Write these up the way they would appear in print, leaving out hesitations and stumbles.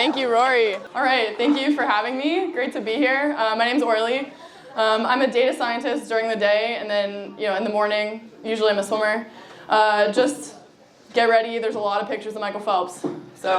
Thank you, Rory. All right, thank you for having me. Great to be here. My name's Orly. I'm a data scientist during the day, and then in the morning, usually I'm a swimmer. Just get ready. There's a lot of pictures of Michael Phelps. So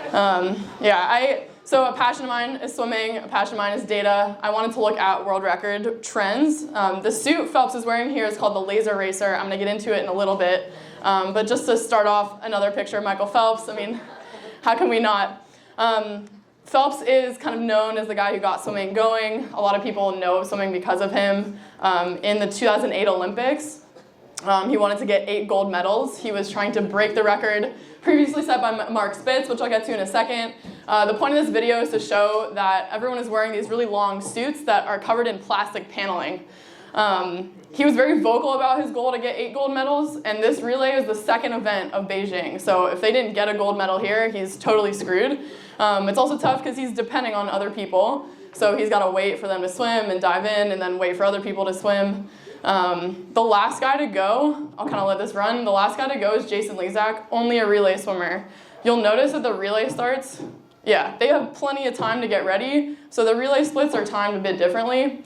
a passion of mine is swimming. A passion of mine is data. I wanted to look at world record trends. The suit Phelps is wearing here is called the Laser Racer. I'm going to get into it in a little bit. But just to start off, another picture of Michael Phelps. I mean, how can we not? Phelps is kind of known as the guy who got swimming going. A lot of people know of swimming because of him. In the 2008 Olympics, he wanted to get 8 gold medals. He was trying to break the record previously set by Mark Spitz, which I'll get to in a second. The point of this video is to show that everyone is wearing these really long suits that are covered in plastic paneling. He was very vocal about his goal to get 8 gold medals, and this relay is the second event of Beijing. So if they didn't get a gold medal here, he's totally screwed. It's also tough because he's depending on other people. So he's got to wait for them to swim and dive in and then wait for other people to swim. The last guy to go, I'll kind of let this run, the last guy to go is Jason Lezak, only a relay swimmer. You'll notice that the relay starts, they have plenty of time to get ready, so the relay splits are timed a bit differently.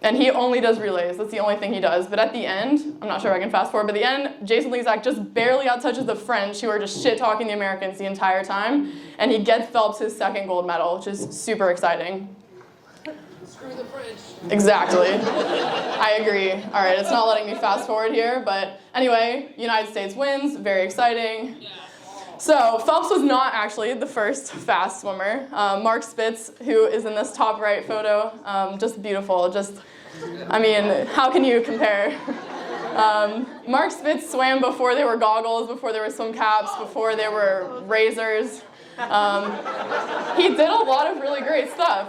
And he only does relays, that's the only thing he does. But at the end, I'm not sure if I can fast forward, but at the end, Jason Lezak just barely outtouches the French, who are just shit-talking the Americans the entire time, and he gets Phelps his second gold medal, which is super exciting. Screw the French. Exactly. I agree. All right, it's not letting me fast forward here, but anyway, United States wins, very exciting. So Phelps was not actually the first fast swimmer. Mark Spitz, who is in this top right photo, just beautiful. I mean, how can you compare? Mark Spitz swam before there were goggles, before there were swim caps, before there were razors. He did a lot of really great stuff.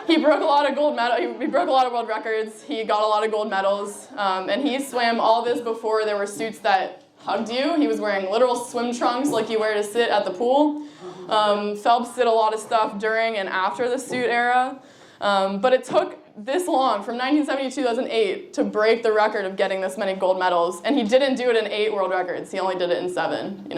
He broke a lot of he broke a lot of world records. He got a lot of gold medals, and he swam all this before there were suits that hugged you. He was wearing literal swim trunks like you wear to sit at the pool. Phelps did a lot of stuff during and after the suit era, but it took this long, from 1970 to 2008, to break the record of getting this many gold medals, and he didn't do it in 8 world records. He only did it in 7,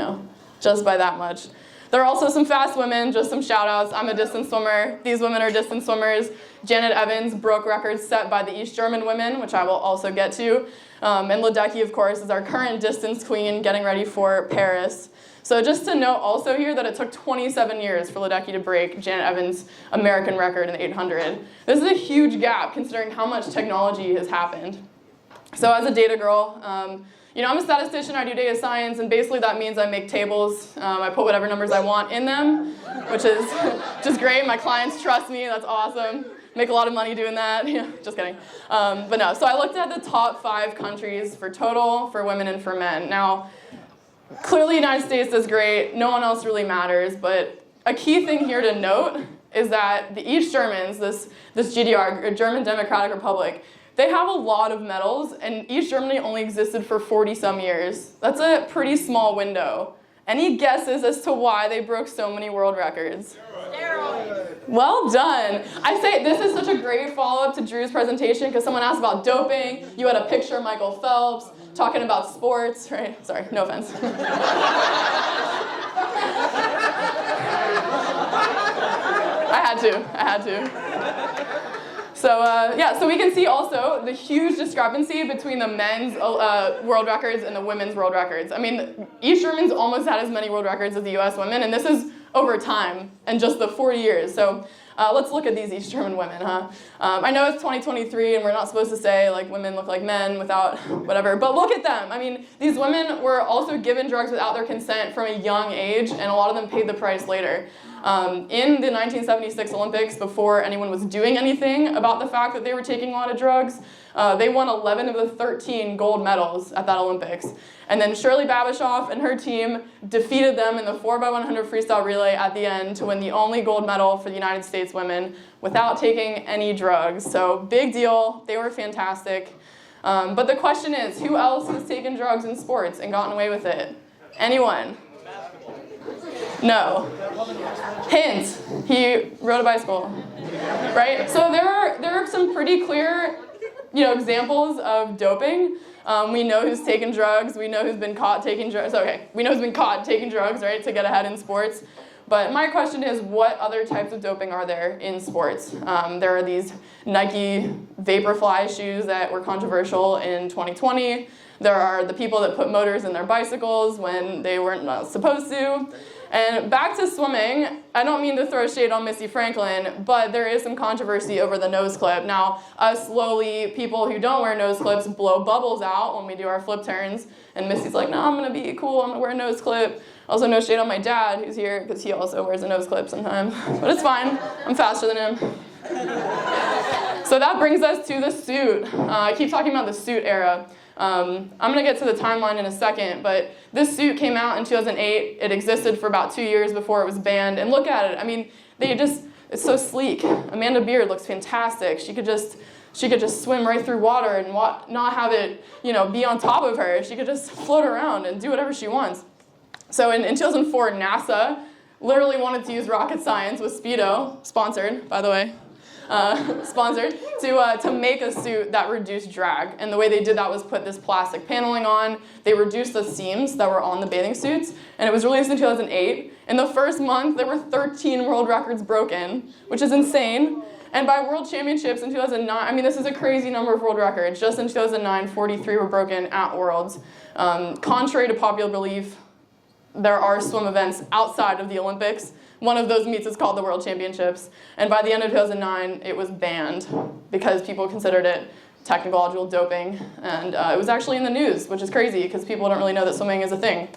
just by that much. There are also some fast women, just some shout outs. I'm a distance swimmer. These women are distance swimmers. Janet Evans broke records set by the East German women, which I will also get to. And Ledecky, of course, is our current distance queen getting ready for Paris. So just to note also here that it took 27 years for Ledecky to break Janet Evans' American record in the 800. This is a huge gap considering how much technology has happened. So as a data girl, I'm a statistician, I do data science, and basically that means I make tables. I put whatever numbers I want in them, which is just great. My clients trust me, that's awesome. Make a lot of money doing that. Just kidding. But no, so I looked at the top 5 countries for total, for women and for men. Now, clearly the United States is great, no one else really matters, but a key thing here to note is that the East Germans, this GDR, German Democratic Republic, they have a lot of medals, and East Germany only existed for 40-some years. That's a pretty small window. Any guesses as to why they broke so many world records? Steroids. Well done. I say this is such a great follow-up to Drew's presentation because someone asked about doping. You had a picture of Michael Phelps talking about sports, right? Sorry, no offense. I had to. So we can see also the huge discrepancy between the men's world records and the women's world records. I mean, East Germans almost had as many world records as the US women, and this is over time and just the 40 years. So let's look at these East German women, huh? I know it's 2023 and we're not supposed to say like women look like men without whatever, but look at them. I mean, these women were also given drugs without their consent from a young age, and a lot of them paid the price later. In the 1976 Olympics, before anyone was doing anything about the fact that they were taking a lot of drugs, they won 11 of the 13 gold medals at that Olympics. And then Shirley Babashoff and her team defeated them in the 4x100 freestyle relay at the end to win the only gold medal for the United States women without taking any drugs. So big deal, they were fantastic. But the question is, who else has taken drugs in sports and gotten away with it? Anyone? No. Hint, he rode a bicycle, right? So there are some pretty clear, examples of doping. We know who's taken drugs. We know who's been caught taking drugs. Okay, we know who's been caught taking drugs, right, to get ahead in sports. But my question is, what other types of doping are there in sports? There are these Nike Vaporfly shoes that were controversial in 2020. There are the people that put motors in their bicycles when they weren't not supposed to. And back to swimming, I don't mean to throw shade on Missy Franklin, but there is some controversy over the nose clip. Now, us lowly people who don't wear nose clips blow bubbles out when we do our flip turns, and Missy's like, no, I'm gonna be cool, I'm gonna wear a nose clip. Also, no shade on my dad, who's here, because he also wears a nose clip sometimes. But it's fine, I'm faster than him. So that brings us to the suit. I keep talking about the suit era. I'm going to get to the timeline in a second, but this suit came out in 2008. It existed for about 2 years before it was banned. And look at it. I mean, it's so sleek. Amanda Beard looks fantastic. She could just swim right through water and not have it, be on top of her. She could just float around and do whatever she wants. So in 2004, NASA literally wanted to use rocket science with Speedo, sponsored, by the way. To make a suit that reduced drag. And the way they did that was put this plastic paneling on. They reduced the seams that were on the bathing suits, and it was released in 2008. In the first month, there were 13 world records broken, which is insane. And by World Championships in 2009, I mean, this is a crazy number of world records. Just in 2009, 43 were broken at Worlds. Contrary to popular belief, there are swim events outside of the Olympics. One of those meets is called the World Championships. And by the end of 2009, it was banned because people considered it technological doping. And it was actually in the news, which is crazy because people don't really know that swimming is a thing.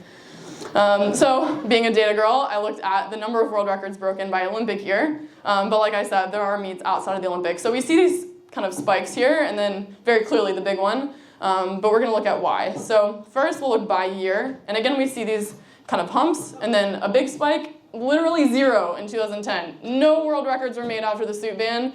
So being a data girl, I looked at the number of world records broken by Olympic year. But like I said, there are meets outside of the Olympics. So we see these kind of spikes here, and then very clearly the big one. But we're going to look at why. So first, we'll look by year. And again, we see these kind of humps, and then a big spike, literally 0 in 2010. No world records were made after the suit ban.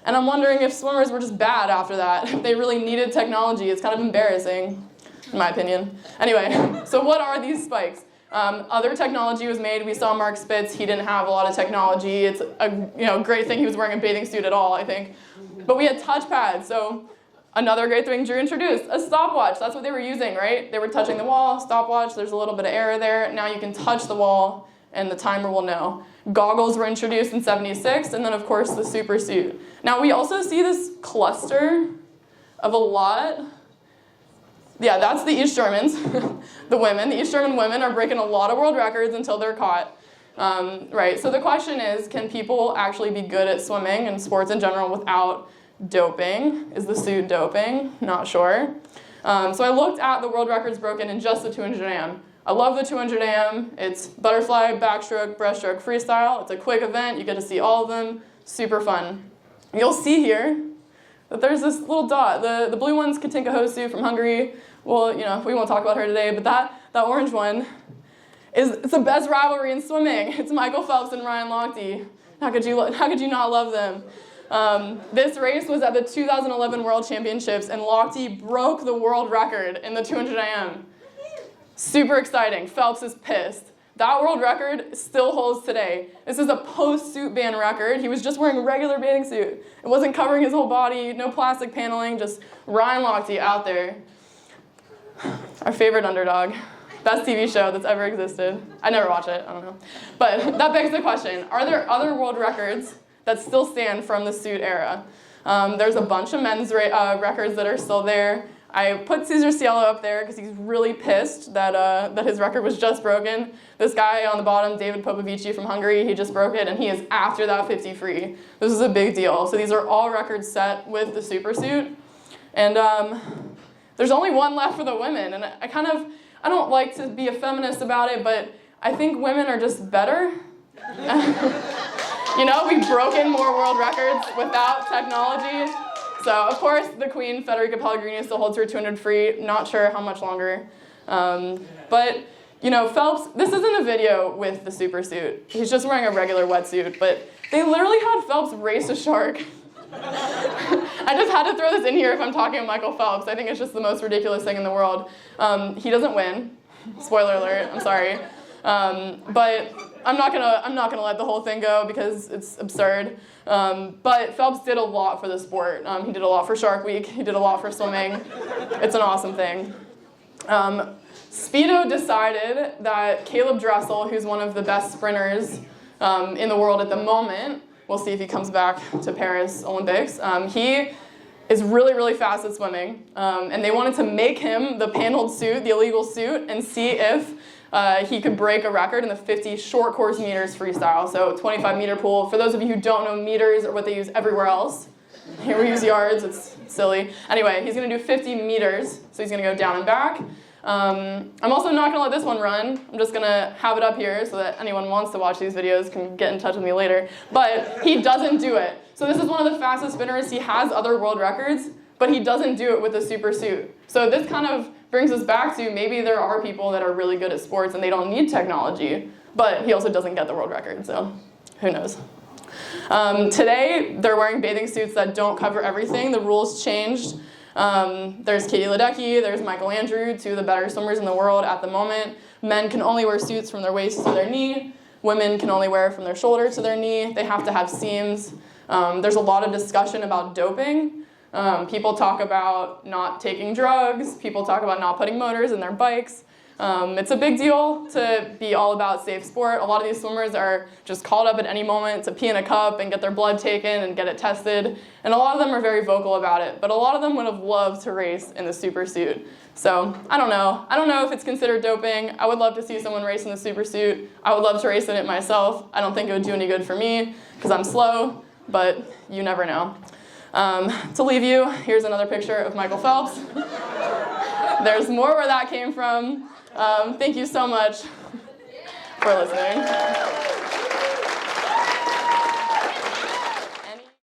And I'm wondering if swimmers were just bad after that. If they really needed technology. It's kind of embarrassing, in my opinion. Anyway, so what are these spikes? Other technology was made. We saw Mark Spitz. He didn't have a lot of technology. It's a great thing he was wearing a bathing suit at all, I think. But we had touch pads. So another great thing Drew introduced, a stopwatch. That's what they were using, right? They were touching the wall, stopwatch. There's a little bit of error there. Now you can touch the wall, and the timer will know. Goggles were introduced in '76, and then of course the super suit. Now we also see this cluster of a lot. Yeah, that's the East Germans, the women. The East German women are breaking a lot of world records until they're caught. Right, so the question is, can people actually be good at swimming and sports in general without doping? Is the suit doping? Not sure. So I looked at the world records broken in just the 200 am. I love the 200 am. It's butterfly, backstroke, breaststroke, freestyle. It's a quick event. You get to see all of them. Super fun. You'll see here that there's this little dot. The blue one's Katinka Hosu from Hungary. Well, we won't talk about her today, but that orange one it's the best rivalry in swimming. It's Michael Phelps and Ryan Lochte. How could you not love them? This race was at the 2011 World Championships, and Lochte broke the world record in the 200 am. Super exciting. Phelps is pissed. That world record still holds today. This is a post-suit ban record. He was just wearing a regular bathing suit. It wasn't covering his whole body, no plastic paneling, just Ryan Lochte out there. Our favorite underdog. Best TV show that's ever existed. I never watch it, I don't know. But that begs the question, are there other world records that still stand from the suit era? There's a bunch of men's records that are still there. I put Cesar Cielo up there because he's really pissed that his record was just broken. This guy on the bottom, David Popovici from Hungary, he just broke it, and he is after that 50 free. This is a big deal. So these are all records set with the super suit. And there's only one left for the women. And I don't like to be a feminist about it, but I think women are just better. We've broken more world records without technology. So, of course, the queen, Federica Pellegrini, still holds her 200 free. Not sure how much longer. But, Phelps, this isn't a video with the super suit. He's just wearing a regular wetsuit. But they literally had Phelps race a shark. I just had to throw this in here if I'm talking about Michael Phelps. I think it's just the most ridiculous thing in the world. He doesn't win. Spoiler alert, I'm sorry. But I'm not gonna let the whole thing go because it's absurd. But Phelps did a lot for the sport. He did a lot for Shark Week. He did a lot for swimming. It's an awesome thing. Speedo decided that Caleb Dressel, who's one of the best sprinters in the world at the moment, we'll see if he comes back to Paris Olympics, he is really, really fast at swimming, and they wanted to make him the paneled suit, the illegal suit, and see if he could break a record in the 50 short course meters freestyle, so 25-meter pool. For those of you who don't know meters or what they use everywhere else, here we use yards, it's silly. Anyway, he's going to do 50 meters, so he's going to go down and back. I'm also not going to let this one run. I'm just going to have it up here so that anyone who wants to watch these videos can get in touch with me later. But he doesn't do it. So this is one of the fastest spinners. He has other world records, but he doesn't do it with a super suit. So this kind of brings us back to maybe there are people that are really good at sports and they don't need technology, but he also doesn't get the world record, so who knows. Today, they're wearing bathing suits that don't cover everything. The rules changed. There's Katie Ledecky, there's Michael Andrew, two of the better swimmers in the world at the moment. Men can only wear suits from their waist to their knee. Women can only wear from their shoulder to their knee. They have to have seams. There's a lot of discussion about doping. People talk about not taking drugs. People talk about not putting motors in their bikes. It's a big deal to be all about safe sport. A lot of these swimmers are just called up at any moment to pee in a cup and get their blood taken and get it tested. And a lot of them are very vocal about it. But a lot of them would have loved to race in the super suit. So I don't know. I don't know if it's considered doping. I would love to see someone race in the super suit. I would love to race in it myself. I don't think it would do any good for me because I'm slow, but you never know. To leave you, here's another picture of Michael Phelps. There's more where that came from. Thank you so much for listening.